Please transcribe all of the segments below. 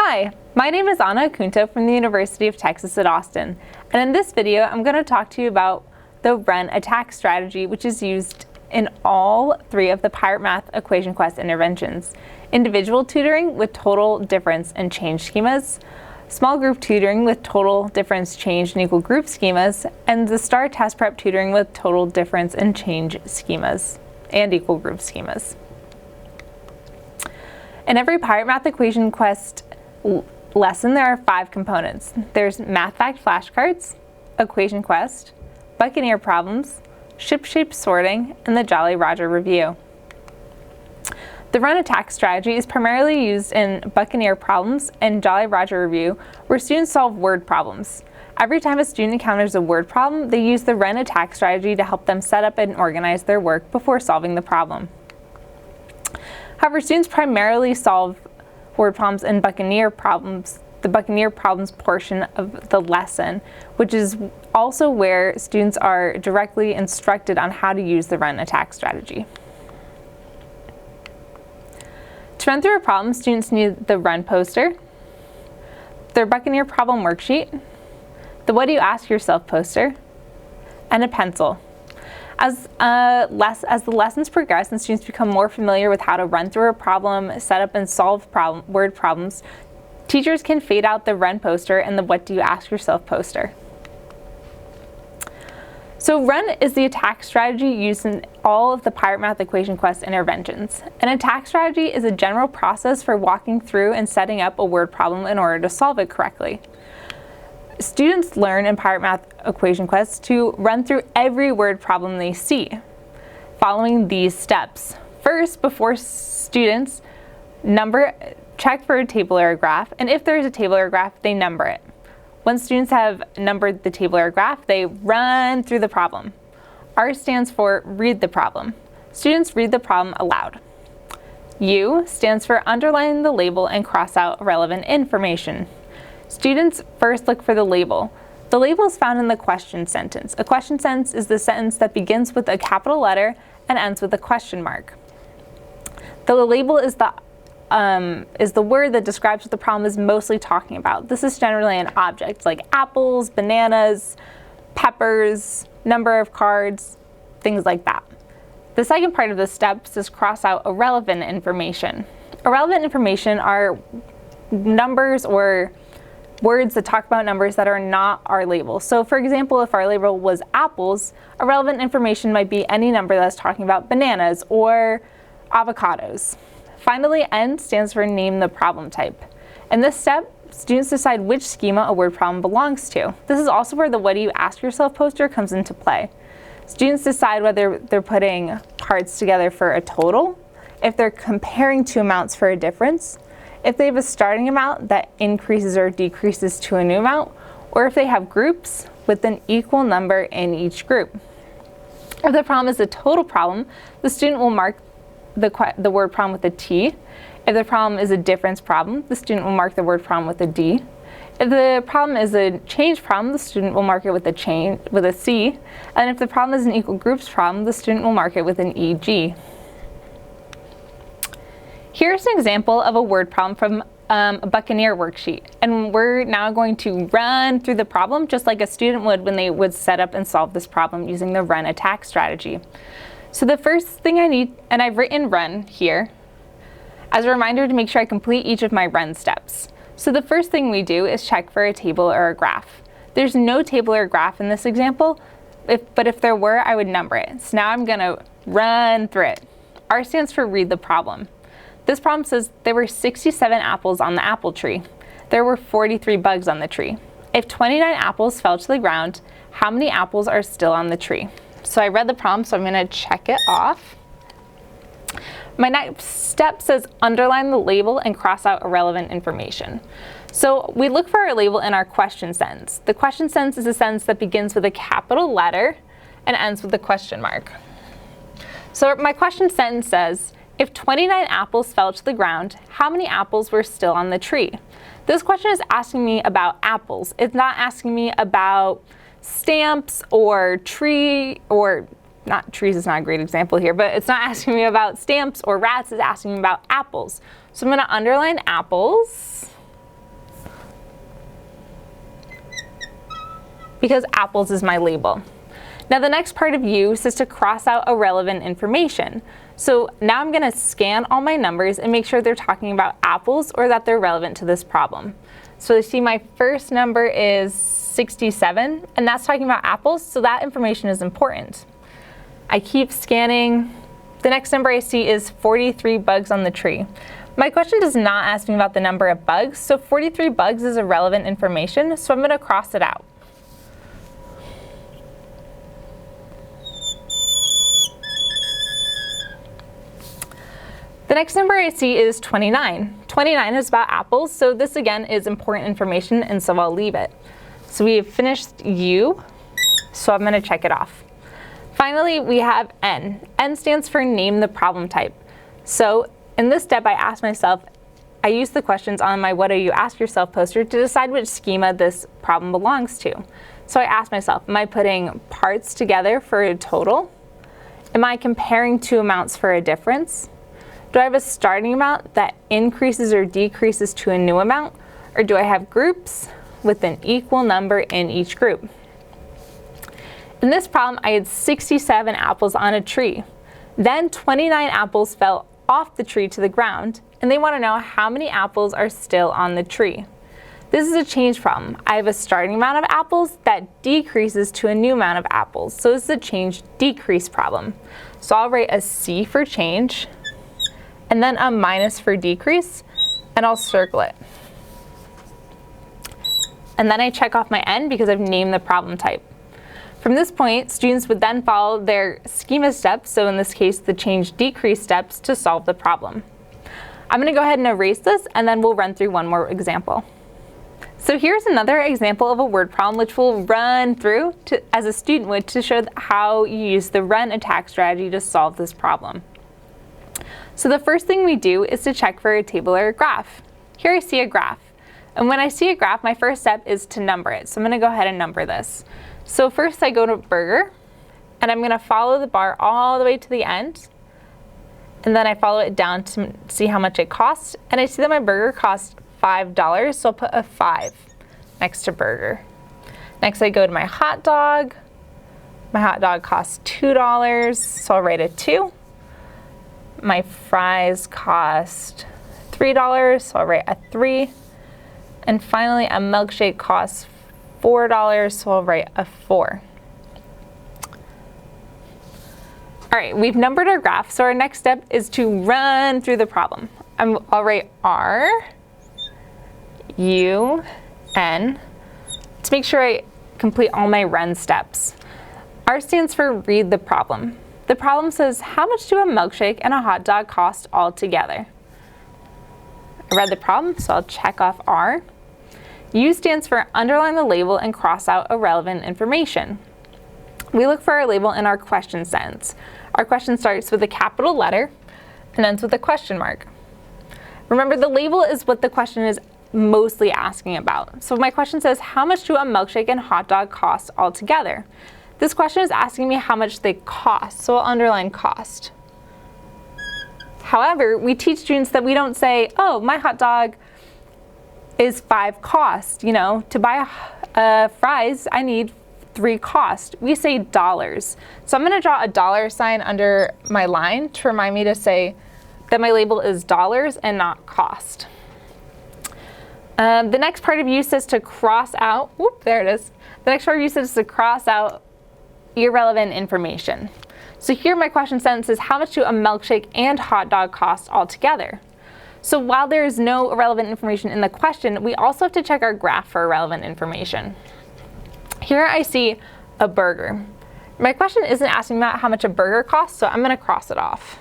Hi, my name is Ana Acunto from the University of Texas at Austin, and in this video I'm going to talk to you about the run attack strategy, which is used in all three of the Pirate Math Equation Quest interventions: individual tutoring with total difference and change schemas, small group tutoring with total difference, change, and equal group schemas, and the STAR test prep tutoring with total difference and change schemas and equal group schemas. In every Pirate Math Equation Quest lesson, there are 5 components. There's Math Fact flashcards, Equation Quest, Buccaneer problems, Ship Shape sorting, and the Jolly Roger review. The run attack strategy is primarily used in Buccaneer problems and Jolly Roger review, where students solve word problems. Every time a student encounters a word problem, they use the run attack strategy to help them set up and organize their work before solving the problem. However, students primarily solve word problems and Buccaneer problems, the Buccaneer problems portion of the lesson, which is also where students are directly instructed on how to use the run attack strategy. To run through a problem, students need the run poster, their Buccaneer problem worksheet, the What Do You Ask Yourself poster, and a pencil. As the lessons progress and students become more familiar with how to run through a problem, set up and solve word problems, teachers can fade out the run poster and the What Do You Ask Yourself poster. So run is the attack strategy used in all of the Pirate Math Equation Quest interventions. An attack strategy is a general process for walking through and setting up a word problem in order to solve it correctly. Students learn in Pirate Math Equation Quest to run through every word problem they see, following these steps. First, before students check for a table or a graph, and if there is a table or a graph, they number it. Once students have numbered the table or graph, they run through the problem. R stands for read the problem. Students read the problem aloud. U stands for underline the label and cross out relevant information. Students first look for the label. The label is found in the question sentence. A question sentence is the sentence that begins with a capital letter and ends with a question mark. The label is the word that describes what the problem is mostly talking about. This is generally an object like apples, bananas, peppers, number of cards, things like that. The second part of the steps is cross out irrelevant information. Irrelevant information are numbers or words that talk about numbers that are not our label. So for example, if our label was apples, irrelevant information might be any number that's talking about bananas or avocados. Finally, N stands for name the problem type. In this step, students decide which schema a word problem belongs to. This is also where the What Do You Ask Yourself poster comes into play. Students decide whether they're putting parts together for a total, if they're comparing two amounts for a difference, if they have a starting amount that increases or decreases to a new amount, or if they have groups with an equal number in each group. If the problem is a total problem, the student will mark the word problem with a T. If the problem is a difference problem, the student will mark the word problem with a D. If the problem is a change problem, the student will mark it with a C. And if the problem is an equal groups problem, the student will mark it with an EG. Here's an example of a word problem from a Buccaneer worksheet, and we're now going to run through the problem just like a student would when they would set up and solve this problem using the run attack strategy. So the first thing I need, and I've written run here, as a reminder to make sure I complete each of my run steps. So the first thing we do is check for a table or a graph. There's no table or graph in this example, but if there were, I would number it. So now I'm gonna run through it. R stands for read the problem. This problem says there were 67 apples on the apple tree. There were 43 bugs on the tree. If 29 apples fell to the ground, how many apples are still on the tree? So I read the problem, so I'm going to check it off. My next step says underline the label and cross out irrelevant information. So we look for our label in our question sentence. The question sentence is a sentence that begins with a capital letter and ends with a question mark. So my question sentence says, if 29 apples fell to the ground, how many apples were still on the tree? This question is asking me about apples. It's not asking me about stamps or tree, or not trees is not a great example here, but it's not asking me about stamps or rats, it's asking me about apples. So I'm going to underline apples because apples is my label. Now the next part of use is to cross out irrelevant information. So now I'm going to scan all my numbers and make sure they're talking about apples or that they're relevant to this problem. So you see my first number is 67, and that's talking about apples, so that information is important. I keep scanning. The next number I see is 43 bugs on the tree. My question does not ask me about the number of bugs, so 43 bugs is irrelevant information, so I'm going to cross it out. The next number I see is 29. 29 is about apples, so this again is important information, and so I'll leave it. So we have finished U, so I'm going to check it off. Finally, we have N. N stands for name the problem type. So in this step, I asked myself, I used the questions on my What Do You Ask Yourself poster to decide which schema this problem belongs to. So I asked myself, am I putting parts together for a total? Am I comparing two amounts for a difference? Do I have a starting amount that increases or decreases to a new amount? Or do I have groups with an equal number in each group? In this problem, I had 67 apples on a tree. Then 29 apples fell off the tree to the ground, and they want to know how many apples are still on the tree. This is a change problem. I have a starting amount of apples that decreases to a new amount of apples. So this is a change-decrease problem. So I'll write a C for change, and then a minus for decrease, and I'll circle it. And then I check off my N because I've named the problem type. From this point, students would then follow their schema steps, so in this case, the change-decrease steps to solve the problem. I'm going to go ahead and erase this, and then we'll run through one more example. So here's another example of a word problem which we'll run through as a student would to show how you use the run attack strategy to solve this problem. So the first thing we do is to check for a table or a graph. Here I see a graph. And when I see a graph, my first step is to number it. So I'm going to go ahead and number this. So first I go to burger, and I'm going to follow the bar all the way to the end. And then I follow it down to see how much it costs. And I see that my burger costs $5, so I'll put a 5 next to burger. Next I go to my hot dog. My hot dog costs $2, so I'll write a 2. My fries cost $3, so I'll write a 3. And finally, a milkshake costs $4, so I'll write a 4. All right, we've numbered our graph, so our next step is to run through the problem. I'll write R, U, N to make sure I complete all my run steps. R stands for read the problem. The problem says, how much do a milkshake and a hot dog cost all together? I read the problem, so I'll check off R. U stands for underline the label and cross out irrelevant information. We look for our label in our question sentence. Our question starts with a capital letter and ends with a question mark. Remember, the label is what the question is mostly asking about. So my question says, how much do a milkshake and hot dog cost all together? This question is asking me how much they cost, so I'll underline cost. However, we teach students that we don't say, oh, my hot dog is 5 cost. You know, to buy fries, I need 3 cost. We say dollars. So I'm going to draw a dollar sign under my line to remind me to say that my label is dollars and not cost. The next part of use is to cross out, whoop, there it is. The next part of use is to cross out irrelevant information. So here my question sentence is, how much do a milkshake and hot dog cost all together? So while there is no irrelevant information in the question, we also have to check our graph for irrelevant information. Here I see a burger. My question isn't asking about how much a burger costs, so I'm going to cross it off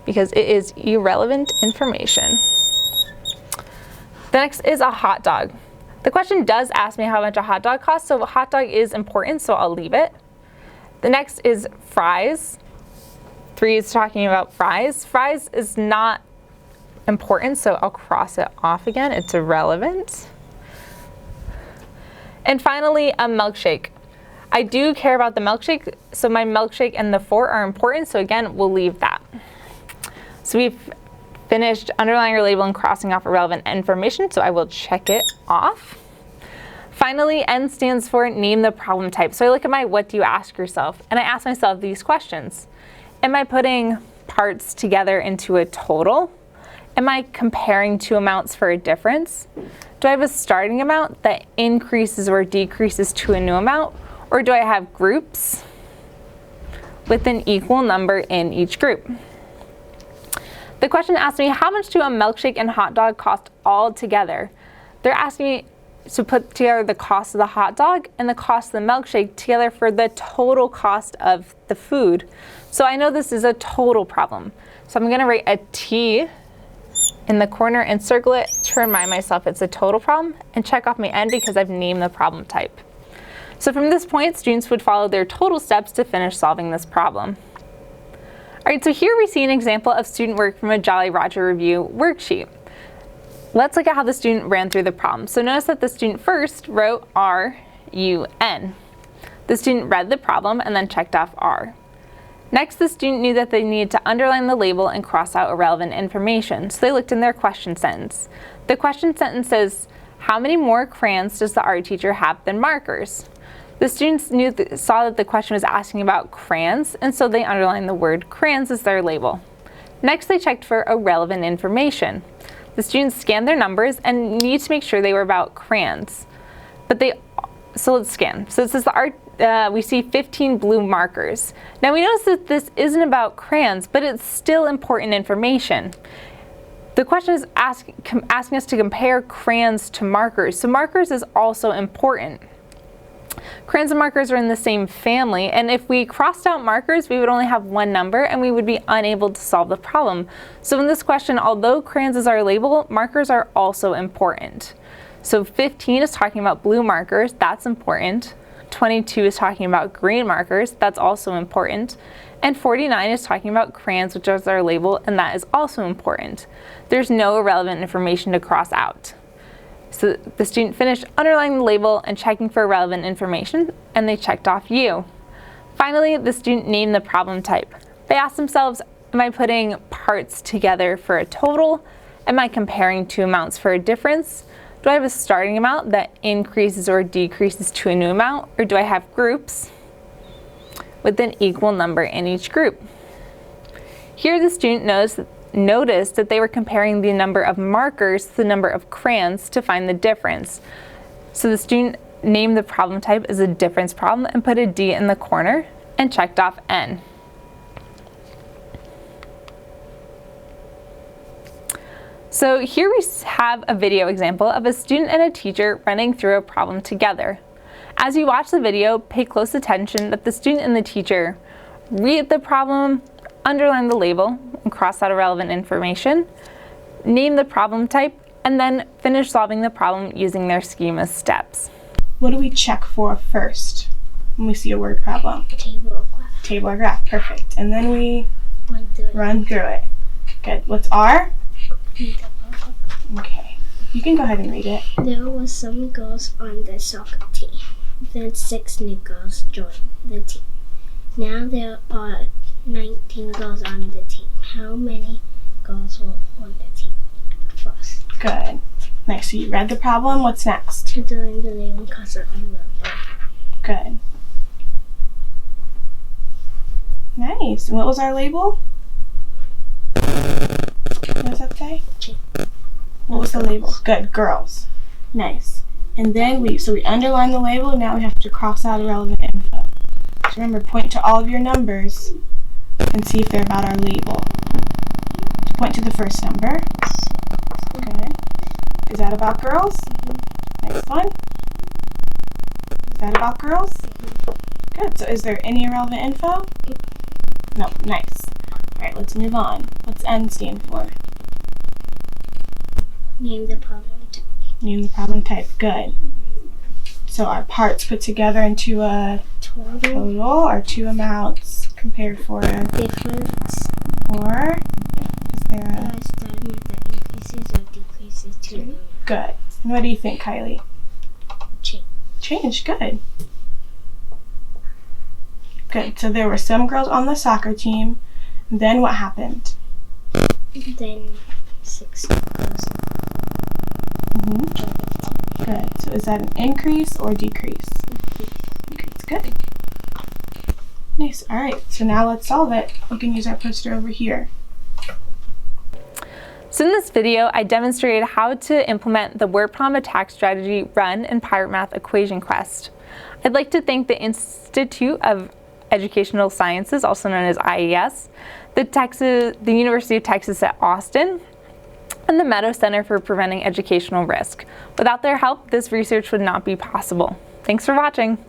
because it is irrelevant information. The next is a hot dog. The question does ask me how much a hot dog costs, so a hot dog is important, so I'll leave it. The next is fries. 3 is talking about fries. Fries is not important, so I'll cross it off again. It's irrelevant. And finally, a milkshake. I do care about the milkshake, so my milkshake and the 4 are important, so again, we'll leave that. So we've finished underlining our label and crossing off irrelevant information, so I will check it off. Finally, N stands for name the problem type. So I look at my what do you ask yourself, and I ask myself these questions. Am I putting parts together into a total? Am I comparing two amounts for a difference? Do I have a starting amount that increases or decreases to a new amount? Or do I have groups with an equal number in each group? The question asks me, how much do a milkshake and hot dog cost all together? They're asking me to put together the cost of the hot dog and the cost of the milkshake together for the total cost of the food. So I know this is a total problem. So I'm gonna write a T in the corner and circle it to remind myself it's a total problem, and check off my N because I've named the problem type. So from this point, students would follow their total steps to finish solving this problem. All right, so here we see an example of student work from a Jolly Roger Review worksheet. Let's look at how the student ran through the problem. So notice that the student first wrote R-U-N. The student read the problem and then checked off R. Next, the student knew that they needed to underline the label and cross out irrelevant information, so they looked in their question sentence. The question sentence says, how many more crayons does the art teacher have than markers? The students saw that the question was asking about crayons, and so they underlined the word crayons as their label. Next, they checked for irrelevant information. The students scanned their numbers and needed to make sure they were about crayons. So let's scan. So it says we see 15 blue markers. Now we notice that this isn't about crayons, but it's still important information. The question is asking us to compare crayons to markers. So markers is also important. Crayons and markers are in the same family, and if we crossed out markers, we would only have one number and we would be unable to solve the problem. So in this question, although crayons is our label, markers are also important. So 15 is talking about blue markers, that's important. 22 is talking about green markers, that's also important. And 49 is talking about crayons, which is our label, and that is also important. There's no irrelevant information to cross out. So the student finished underlining the label and checking for relevant information, and they checked off U. Finally, the student named the problem type. They asked themselves, am I putting parts together for a total? Am I comparing two amounts for a difference? Do I have a starting amount that increases or decreases to a new amount? Or do I have groups with an equal number in each group? Here the student noticed that they were comparing the number of markers to the number of crayons to find the difference. So the student named the problem type as a difference problem and put a D in the corner and checked off N. So here we have a video example of a student and a teacher running through a problem together. As you watch the video, pay close attention that the student and the teacher read the problem, underline the label, and cross out irrelevant information, name the problem type, and then finish solving the problem using their schema steps. What do we check for first when we see a word problem? Table or graph. Table or graph, perfect. And then we run through it. Good. What's R? Okay. You can go ahead and read it. There were some girls on the soccer team. Then 6 new girls joined the team. Now there are 19 girls on the team. How many girls were on the team first? Good. Nice. So you read the problem. What's next? Doing the label cursor on the board. Good. Nice. And what was our label? What does that say? G. What was the label? Good. Girls. Nice. And then we underline the label, and now we have to cross out irrelevant info. So remember, point to all of your numbers and see if they're about our label. Point to the first number. Good. Is that about girls? Next one. Is that about girls? Good. So is there any irrelevant info? No. Nice. All right, let's move on. What's N stand for? Name the problem type. Name the problem type. Good. So our parts put together into a total, or two amounts compared for a difference. Or is there a starting with that increases or decreases to good? And what do you think, Kylie? change. Change. Good. Good. So there were some girls on the soccer team. Then what happened? Then 6 girls. Good. So is that an increase or decrease? Increase. Good. Nice. All right. So now let's solve it. We can use our poster over here. So in this video, I demonstrated how to implement the word problem attack strategy run in Pirate Math Equation Quest. I'd like to thank the Institute of Educational Sciences, also known as IES, the University of Texas at Austin, and the Meadow Center for Preventing Educational Risk. Without their help, this research would not be possible. Thanks for watching.